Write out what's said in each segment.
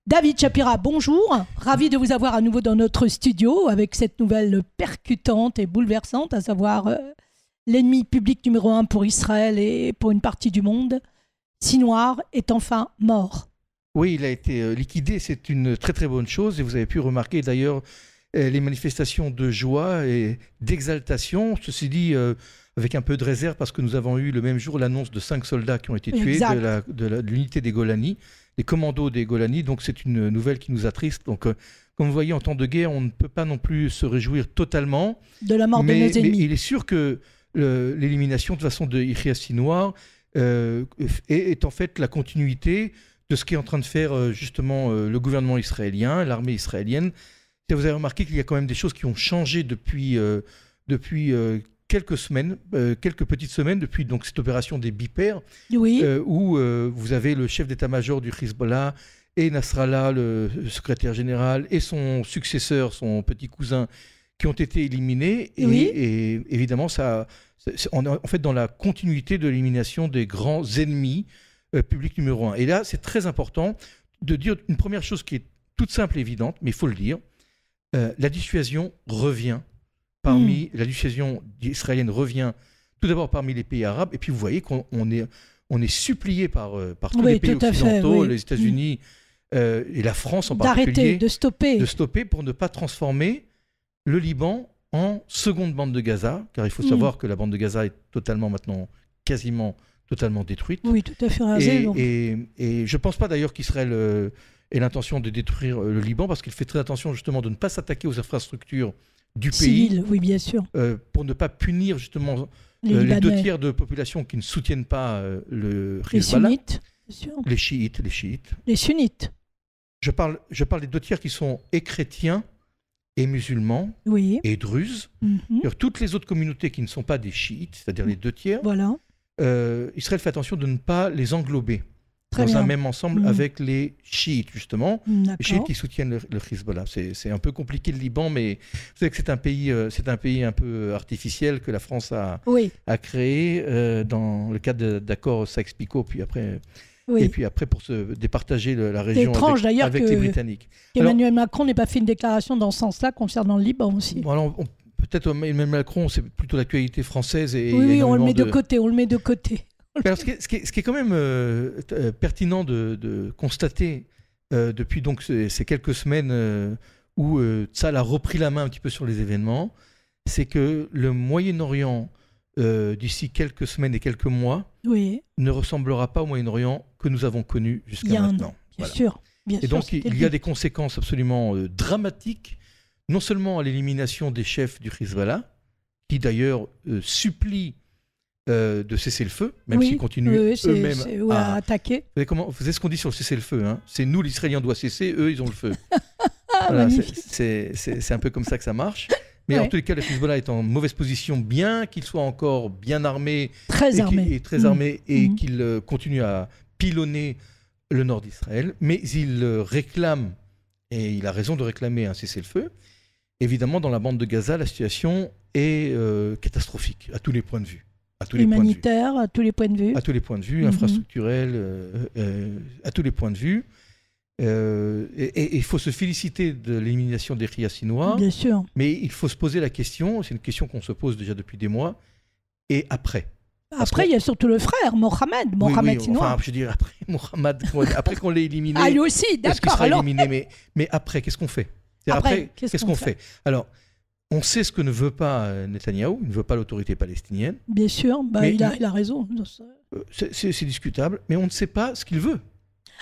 David Shapira, bonjour. Ravi de vous avoir à nouveau dans notre studio avec cette nouvelle percutante et bouleversante, à savoir l'ennemi public numéro 1 pour Israël et pour une partie du monde, Sinwar, est enfin mort. Oui, il a été liquidé, c'est une très très bonne chose. Et vous avez pu remarquer d'ailleurs les manifestations de joie et d'exaltation. Ceci dit, avec un peu de réserve, parce que nous avons eu le même jour l'annonce de 5 soldats qui ont été tués de l'unité des Golani, des commandos des Golani. Donc c'est une nouvelle qui nous attriste. Donc comme vous voyez, en temps de guerre, on ne peut pas non plus se réjouir totalement de la mort de nos ennemis. Mais il est sûr que l'élimination de façon de Yahya Sinwar est en fait la continuité de ce qu'est en train de faire justement le gouvernement israélien, l'armée israélienne. Et vous avez remarqué qu'il y a quand même des choses qui ont changé depuis quelques semaines, quelques petites semaines, depuis donc, cette opération des Bipères, oui. Où vous avez le chef d'état-major du Hezbollah et Nasrallah, le secrétaire général, et son successeur, son petit cousin, qui ont été éliminés. Et évidemment, on est en fait dans la continuité de l'élimination des grands ennemis publics numéro 1. Et là, c'est très important de dire une première chose qui est toute simple et évidente, mais il faut le dire. La dissuasion revient la dissuasion israélienne revient tout d'abord parmi les pays arabes, et puis vous voyez qu'on est supplié par tous les pays occidentaux, les États-Unis et la France en particulier, de stopper pour ne pas transformer le Liban en seconde bande de Gaza, car il faut savoir que la bande de Gaza est quasiment totalement détruite. Oui, tout à fait rasée. Et je ne pense pas d'ailleurs qu'Israël ait l'intention de détruire le Liban, parce qu'il fait très attention justement de ne pas s'attaquer aux infrastructures du pays, oui, bien sûr. Pour ne pas punir justement les 2 tiers de population qui ne soutiennent pas le Hezbollah. Les sunnites, bien sûr. Les chiites. Les sunnites. Je parle des 2 tiers qui sont et chrétiens et musulmans et druzes. Toutes les autres communautés qui ne sont pas des chiites, c'est-à-dire les 2 tiers, voilà. Israël fait attention de ne pas les englober un même ensemble avec les chiites, justement. Les chiites qui soutiennent le Hezbollah. C'est un peu compliqué le Liban, mais vous savez que c'est un pays un peu artificiel que la France a créé dans le cadre d'accords Sykes-Picot, puis après... Et puis après, pour se départager la région avec les Britanniques. Emmanuel Macron n'ait pas fait une déclaration dans ce sens-là concernant le Liban aussi. Bon, peut-être Emmanuel Macron, c'est plutôt l'actualité française. Oui, on le met de côté. Alors, ce qui est quand même pertinent de constater depuis donc ces quelques semaines où Tzahal a repris la main un petit peu sur les événements, c'est que le Moyen-Orient, d'ici quelques semaines et quelques mois, ne ressemblera pas au Moyen-Orient que nous avons connu jusqu'à maintenant. Bien sûr. Et donc, il y a des conséquences absolument dramatiques, non seulement à l'élimination des chefs du Hezbollah, qui d'ailleurs supplient de cesser le feu, même s'ils continuent eux-mêmes à attaquer. Vous savez ce qu'on dit sur le cessez-le-feu, hein, c'est nous, l'Israélien doit cesser, eux, ils ont le feu. C'est un peu comme ça que ça marche. Mais en tous les cas, le Hezbollah est en mauvaise position, bien qu'il soit encore bien armé, très armé, et qu'il continue à pilonner le nord d'Israël. Mais il réclame, et il a raison de réclamer un cessez-le-feu. Évidemment, dans la bande de Gaza, la situation est catastrophique, à tous les points de vue. Humanitaire, à tous les points de vue. À tous les points de vue, infrastructurel, à tous les points de vue. Et il faut se féliciter de l'élimination des Yahya Sinwar. Bien sûr. Mais il faut se poser la question, c'est une question qu'on se pose déjà depuis des mois, et après. Après, il y a surtout le frère, Mohamed Sinwar. Enfin, je veux dire, après Mohamed, après qu'on l'ait éliminé. Ah, lui aussi, d'accord. Qu'il sera éliminé, mais après, qu'est-ce qu'on fait? Après, qu'est-ce qu'on fait? Alors, on sait ce que ne veut pas Netanyahou, il ne veut pas l'autorité palestinienne. Bien sûr, il a raison. C'est discutable, mais on ne sait pas ce qu'il veut.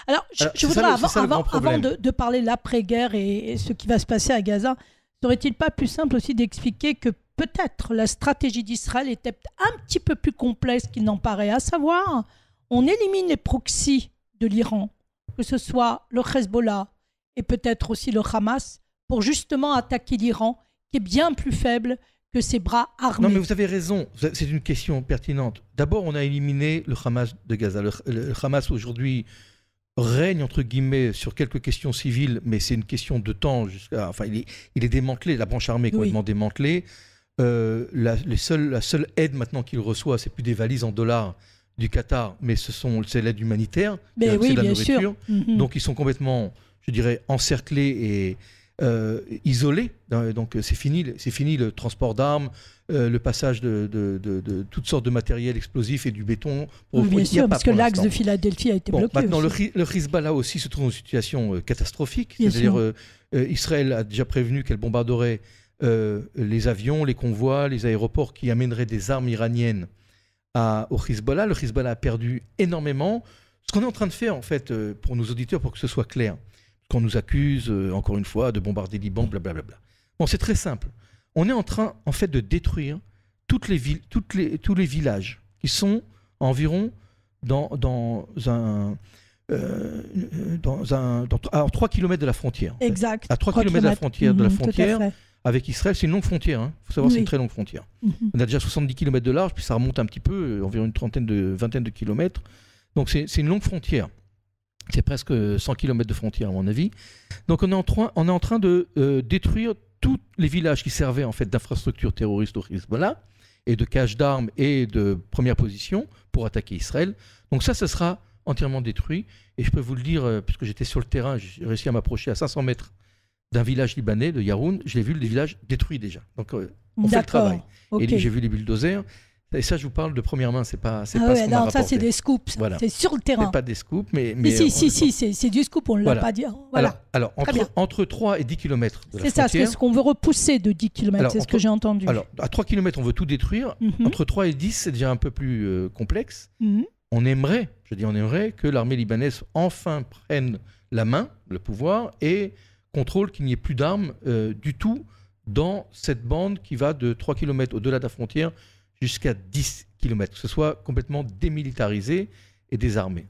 Alors, je voudrais, avant de parler de l'après-guerre et ce qui va se passer à Gaza, serait-il pas plus simple aussi d'expliquer que peut-être la stratégie d'Israël était un petit peu plus complexe qu'il n'en paraît, à savoir, on élimine les proxys de l'Iran, que ce soit le Hezbollah et peut-être aussi le Hamas, pour justement attaquer l'Iran, qui est bien plus faible que ses bras armés. Non, mais vous avez raison, c'est une question pertinente. D'abord, on a éliminé le Hamas de Gaza. Le Hamas, aujourd'hui, règne, entre guillemets, sur quelques questions civiles, mais c'est une question de temps. Enfin, il est démantelé, la branche armée est complètement démantelée. La seule aide maintenant qu'il reçoit, c'est plus des valises en dollars, du Qatar, mais c'est l'aide humanitaire, c'est de la nourriture. Sûr. Donc ils sont complètement, je dirais, encerclés et isolés. Donc c'est fini le transport d'armes, le passage de toutes sortes de matériel explosif et du béton. Bien sûr, parce que l'axe de Philadelphie a été bloqué. Maintenant, le Hezbollah aussi se trouve dans une situation catastrophique. C'est-à-dire Israël a déjà prévenu qu'elle bombarderait les avions, les convois, les aéroports qui amèneraient des armes iraniennes au Hezbollah. Le Hezbollah a perdu énormément. Ce qu'on est en train de faire, en fait, pour nos auditeurs, pour que ce soit clair, qu'on nous accuse, encore une fois, de bombarder Liban, blablabla. Bon, c'est très simple. On est en train, en fait, de détruire toutes les villes, tous les villages qui sont environ à 3 km de la frontière. Exact. À 3 km de la frontière, avec Israël, c'est une longue frontière. Il faut savoir que c'est une très longue frontière. On a déjà 70 km de large, puis ça remonte un petit peu, environ une vingtaine de kilomètres. Donc c'est une longue frontière. C'est presque 100 km de frontière, à mon avis. Donc on est en train de détruire tous les villages qui servaient en fait d'infrastructures terroristes au Hezbollah et de caches d'armes et de première position pour attaquer Israël. Donc ça sera entièrement détruit. Et je peux vous le dire, puisque j'étais sur le terrain, j'ai réussi à m'approcher à 500 mètres d'un village libanais, de Yaroun. Je l'ai vu, le village détruit déjà. Donc on fait le travail. Okay. Et j'ai vu les bulldozers. Et ça, je vous parle de première main, c'est pas ce qu'on m'a rapporté. Ça, c'est des scoops. Voilà. C'est sur le terrain. C'est pas des scoops, mais si, c'est du scoop, on ne l'a pas dit. Voilà. Alors entre 3 et 10 km de la frontière... C'est ça, c'est ce qu'on veut repousser de 10 km, c'est ce que j'ai entendu. Alors, à 3 km, on veut tout détruire. Entre 3 et 10, c'est déjà un peu plus complexe. On aimerait que l'armée libanaise enfin prenne la main, le pouvoir, et contrôle qu'il n'y ait plus d'armes du tout dans cette bande qui va de 3 km au-delà de la frontière jusqu'à 10 km, que ce soit complètement démilitarisé et désarmé.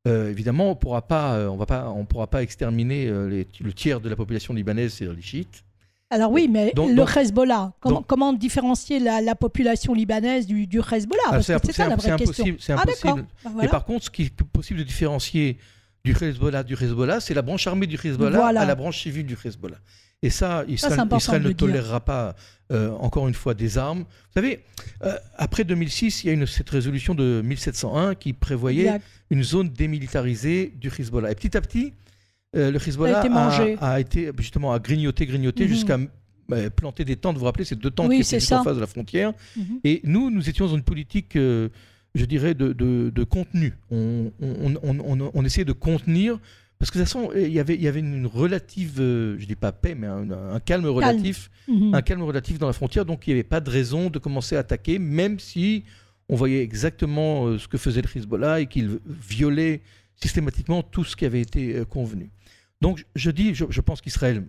Évidemment, on ne pourra pas exterminer le tiers de la population libanaise, c'est-à-dire les chiites. Alors oui, mais le Hezbollah, comment différencier la population libanaise du Hezbollah? C'est ça la vraie question. C'est impossible. Mais par contre, ce qui est possible de différencier du Hezbollah, c'est la branche armée du Hezbollah à la branche civile du Hezbollah. Et ça, Israël ne tolérera pas, encore une fois, des armes. Vous savez, après 2006, il y a cette résolution de 1701 qui prévoyait une zone démilitarisée du Hezbollah. Et petit à petit, le Hezbollah a été justement à grignoter jusqu'à planter des tentes. Vous vous rappelez, ces 2 tentes qui étaient juste en face de la frontière. Et nous étions dans une politique, je dirais, de contenu. On essayait de contenir. Parce que de toute façon, il y avait une relative, je ne dis pas paix, mais un calme relatif, un calme relatif dans la frontière. Donc il n'y avait pas de raison de commencer à attaquer, même si on voyait exactement ce que faisait le Hezbollah et qu'il violait systématiquement tout ce qui avait été convenu. Donc je pense qu'Israël,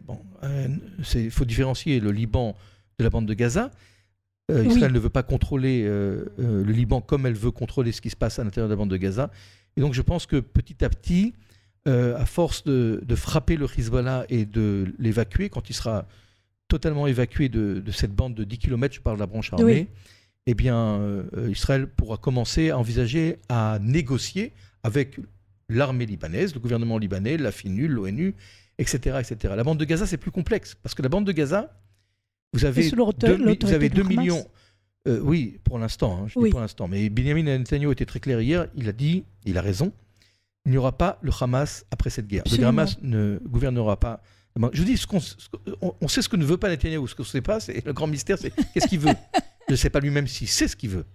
il faut différencier le Liban de la bande de Gaza. Israël ne veut pas contrôler le Liban comme elle veut contrôler ce qui se passe à l'intérieur de la bande de Gaza. Et donc je pense que petit à petit, à force de frapper le Hezbollah et de l'évacuer, quand il sera totalement évacué de cette bande de 10 km, je parle de la branche armée, eh bien, Israël pourra commencer à envisager à négocier avec l'armée libanaise, le gouvernement libanais, la FINUL, l'ONU, etc., etc. La bande de Gaza, c'est plus complexe, parce que la bande de Gaza, vous avez 2 millions... oui, pour l'instant, je dis pour l'instant, mais Benjamin Netanyahu était très clair hier, il a raison, il n'y aura pas le Hamas après cette guerre. Absolument. Le Hamas ne gouvernera pas. Je vous dis, on sait ce que ne veut pas Netanyahou. Ce qu'on ne sait pas, c'est le grand mystère, c'est qu'est-ce qu'il veut. Je ne sais pas lui-même s'il sait ce qu'il veut.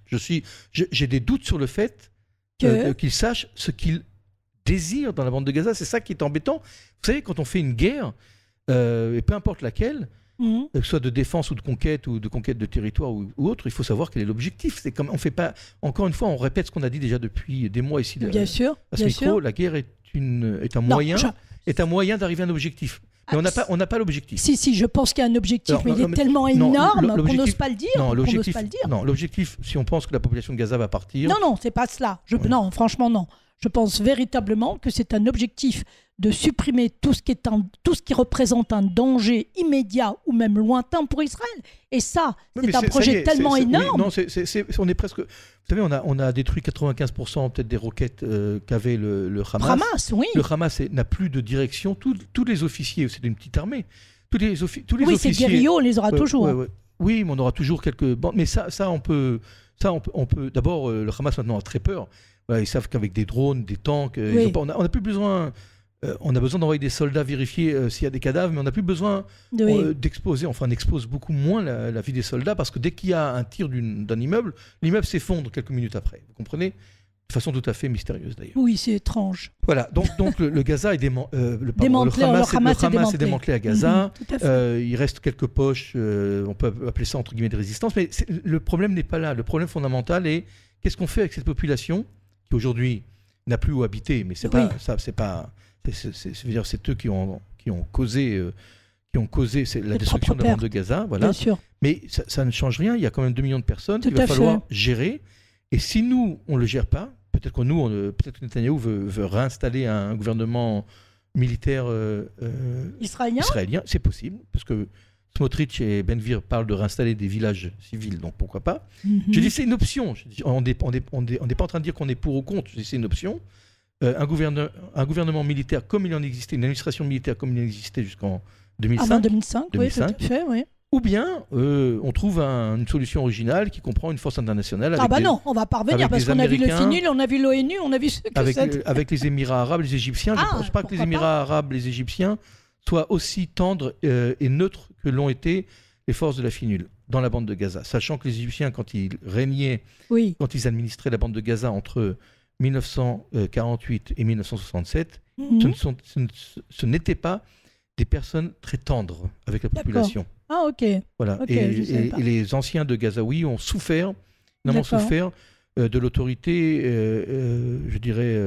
J'ai des doutes sur le fait qu'il sache ce qu'il désire dans la bande de Gaza. C'est ça qui est embêtant. Vous savez, quand on fait une guerre, et peu importe laquelle, que ce soit de défense ou de conquête de territoire ou autre, il faut savoir quel est l'objectif. C'est comme on fait pas. Encore une fois, on répète ce qu'on a dit déjà depuis des mois ici. Bien sûr. À ce micro, la guerre est un moyen d'arriver à un objectif. Mais on n'a pas l'objectif. Si, je pense qu'il y a un objectif, mais il est tellement énorme qu'on n'ose pas le dire. Non, l'objectif, si on pense que la population de Gaza va partir. Non, c'est pas cela. Non, franchement, non. Je pense véritablement que c'est un objectif de supprimer tout ce qui représente un danger immédiat ou même lointain pour Israël. Et ça, c'est un projet tellement énorme. On est presque... Vous savez, on a détruit 95% peut-être des roquettes qu'avait le Hamas. Le Hamas n'a plus de direction. Tous les officiers, c'est une petite armée. Tous les officiers... ces guerrillos, on les aura toujours. Oui, mais on aura toujours quelques bandes. Mais ça on peut... Ça, on peut. D'abord, le Hamas maintenant a très peur. Voilà, ils savent qu'avec des drones, des tanks, on n'a plus besoin. On a besoin d'envoyer des soldats vérifier s'il y a des cadavres, mais on n'a plus besoin d'exposer. Enfin, on expose beaucoup moins la vie des soldats parce que dès qu'il y a un tir d'un immeuble, l'immeuble s'effondre quelques minutes après. Vous comprenez ? De façon tout à fait mystérieuse d'ailleurs. Oui, c'est étrange. Voilà, donc le Gaza est démantelé. Le Hamas est démantelé à Gaza. Il reste quelques poches, on peut appeler ça entre guillemets de résistance, mais le problème n'est pas là. Le problème fondamental est qu'est-ce qu'on fait avec cette population qui aujourd'hui n'a plus où habiter, mais c'est pas ça, c'est pas. C'est eux qui ont causé la destruction de la bande de Gaza. Voilà. Bien sûr. Mais ça ne change rien. Il y a quand même 2 millions de personnes qu'il va falloir gérer. Et si nous, on ne le gère pas, peut-être que Netanyahou veut réinstaller un gouvernement militaire israélien. C'est possible, parce que Smotrich et Ben-Gvir parlent de réinstaller des villages civils, donc pourquoi pas. Je dis c'est une option. On n'est pas en train de dire qu'on est pour ou contre. Je dis c'est une option. Un gouvernement militaire comme il en existait, une administration militaire comme il en existait jusqu'en 2005. Avant 2005, oui, tout à fait, oui. Ou bien on trouve une solution originale qui comprend une force internationale. Non, on va pas revenir parce qu'on a vu le FINUL, on a vu l'ONU, on a vu ce que c'est. Avec les Émirats arabes, les Égyptiens. Je ne pense pas que les Émirats arabes, les Égyptiens soient aussi tendres et neutres que l'ont été les forces de la FINUL dans la bande de Gaza. Sachant que les Égyptiens, quand ils régnaient, quand ils administraient la bande de Gaza entre 1948 et 1967, ce n'étaient pas des personnes très tendres avec la population. Ah, ok. Voilà. Et les anciens de Gazaoui ont souffert, de l'autorité, je dirais,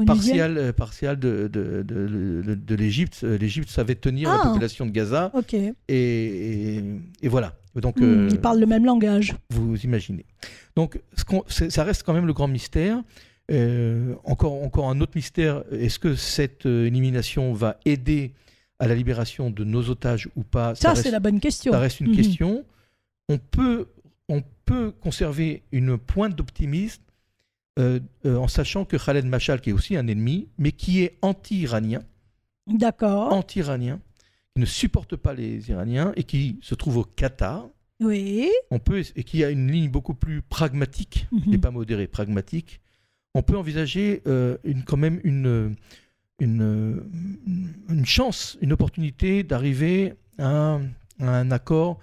partiale de l'Égypte. L'Égypte savait tenir la population de Gaza. Ok. Et voilà. Donc, ils parlent le même langage. Vous imaginez. Donc, ça reste quand même le grand mystère. Encore un autre mystère. Est-ce que cette élimination va aider à la libération de nos otages ou pas? Ça c'est la bonne question. Ça reste une question. On peut conserver une pointe d'optimisme en sachant que Khaled Mashal, qui est aussi un ennemi, mais qui est anti-iranien. D'accord. Anti-iranien, qui ne supporte pas les Iraniens et qui se trouve au Qatar. Oui. Et qui a une ligne beaucoup plus pragmatique, je n'ai pas modéré, pragmatique. On peut envisager quand même une chance, une opportunité d'arriver à un accord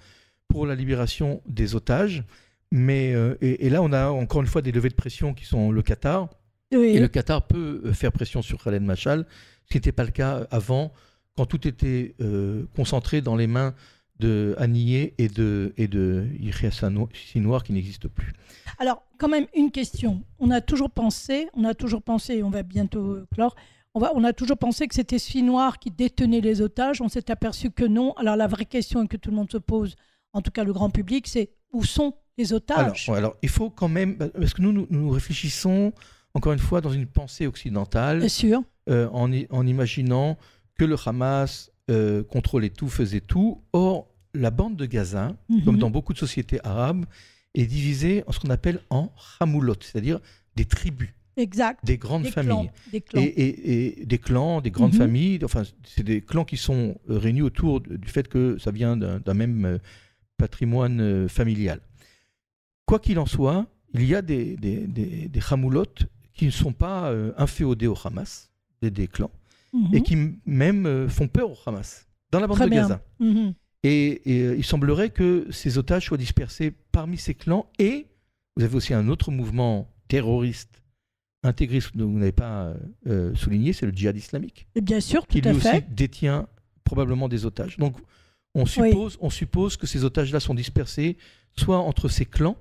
pour la libération des otages. Mais, et là, on a encore une fois des levées de pression qui sont le Qatar. Oui. Et le Qatar peut faire pression sur Khaled Mashal, ce qui n'était pas le cas avant, quand tout était concentré dans les mains de Haniyeh et de Yahya Sinwar qui n'existe plus. Alors, quand même, une question. On a toujours pensé, on va bientôt clore, on a toujours pensé que c'était Sinwar qui détenait les otages. On s'est aperçu que non. Alors, la vraie question que tout le monde se pose, en tout cas le grand public, c'est où sont les otages ? Alors, il faut quand même, parce que nous réfléchissons, encore une fois, dans une pensée occidentale. Bien sûr. En imaginant que le Hamas contrôlait tout, faisait tout. Or, la bande de Gaza, comme dans beaucoup de sociétés arabes, est divisée en ce qu'on appelle en hamoulot, c'est-à-dire des tribus. Exact. Des grandes familles. Des clans. Et des clans, des grandes familles. Enfin, c'est des clans qui sont réunis autour du fait que ça vient d'un même patrimoine familial. Quoi qu'il en soit, il y a des hamoulot qui ne sont pas inféodés au Hamas, des clans, et qui même font peur au Hamas, dans la bande de Gaza. Et il semblerait que ces otages soient dispersés parmi ces clans. Et vous avez aussi un autre mouvement terroriste intégriste que vous n'avez pas souligné, c'est le djihad islamique. Et bien sûr, tout qui à lui fait. aussi détient probablement des otages. Donc on suppose que ces otages-là sont dispersés soit entre ces clans,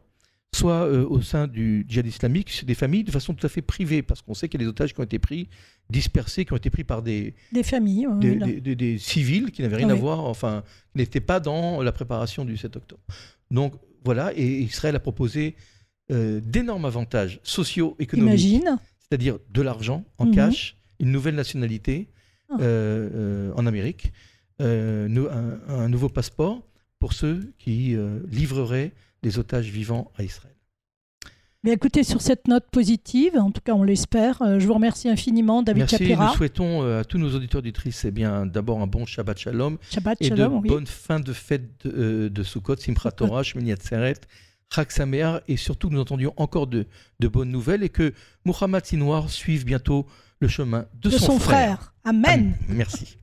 soit au sein du djihad islamique, c'est des familles de façon tout à fait privée, parce qu'on sait qu'il y a des otages qui ont été pris, dispersés, qui ont été pris par des familles, des civils qui n'avaient rien à voir, enfin, qui n'étaient pas dans la préparation du 7 octobre. Donc voilà, et Israël a proposé d'énormes avantages socio-économiques, c'est-à-dire de l'argent en cash, une nouvelle nationalité en Amérique, un nouveau passeport pour ceux qui livreraient les otages vivants à Israël. Mais écoutez, sur cette note positive, en tout cas on l'espère, je vous remercie infiniment, David Shapira. Merci, nous souhaitons à tous nos auditeurs auditrices d'abord un bon Shabbat Shalom, bonne fin de fête de Sukkot, Simchat Torah, Shmini Atzeret, Chag Sameach, et surtout que nous entendions encore de bonnes nouvelles et que Mohamed Sinwar suive bientôt le chemin de son frère. Amen. Merci.